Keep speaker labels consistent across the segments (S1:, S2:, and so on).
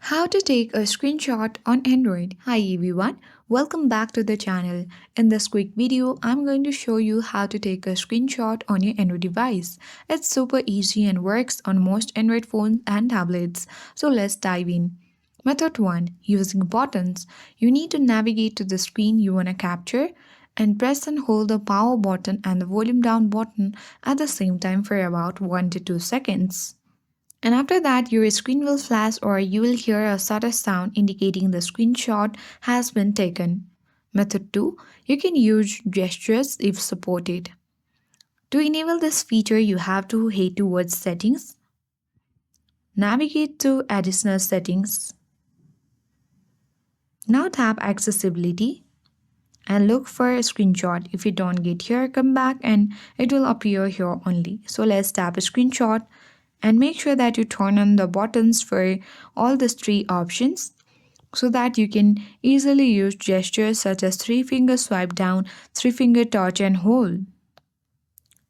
S1: How to take a screenshot on Android. Hi everyone, welcome back to the channel. In this quick video, I'm going to show you how to take a screenshot on your Android device. It's super easy and works on most Android phones and tablets. So let's dive in. Method 1. Using buttons. You need to navigate to the screen you want to capture and press and hold the power button and the volume down button at the same time for about 1 to 2 seconds. And after that, your screen will flash or you will hear a shutter sound indicating the screenshot has been taken. Method 2. You can use gestures if supported. To enable this feature, you have to head towards Settings, navigate to Additional Settings. Now tap Accessibility and look for a screenshot. If you don't get here, come back and it will appear here only. So let's tap a screenshot and make sure that you turn on the buttons for all these three options so that you can easily use gestures such as 3-finger swipe down, 3-finger touch and hold.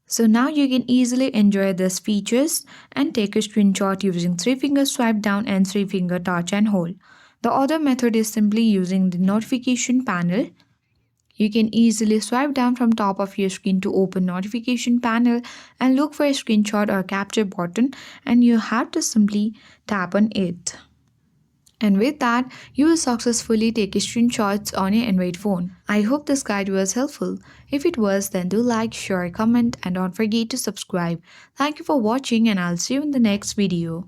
S1: So now you can easily enjoy these features and take a screenshot using 3-finger swipe down and 3-finger touch and hold. The other method is simply using the notification panel. You can easily swipe down from top of your screen to open notification panel and look for a screenshot or capture button, and you have to simply tap on it. And with that, you will successfully take screenshots on your Android phone. I hope this guide was helpful. If it was, then do like, share, comment and don't forget to subscribe. Thank you for watching and I'll see you in the next video.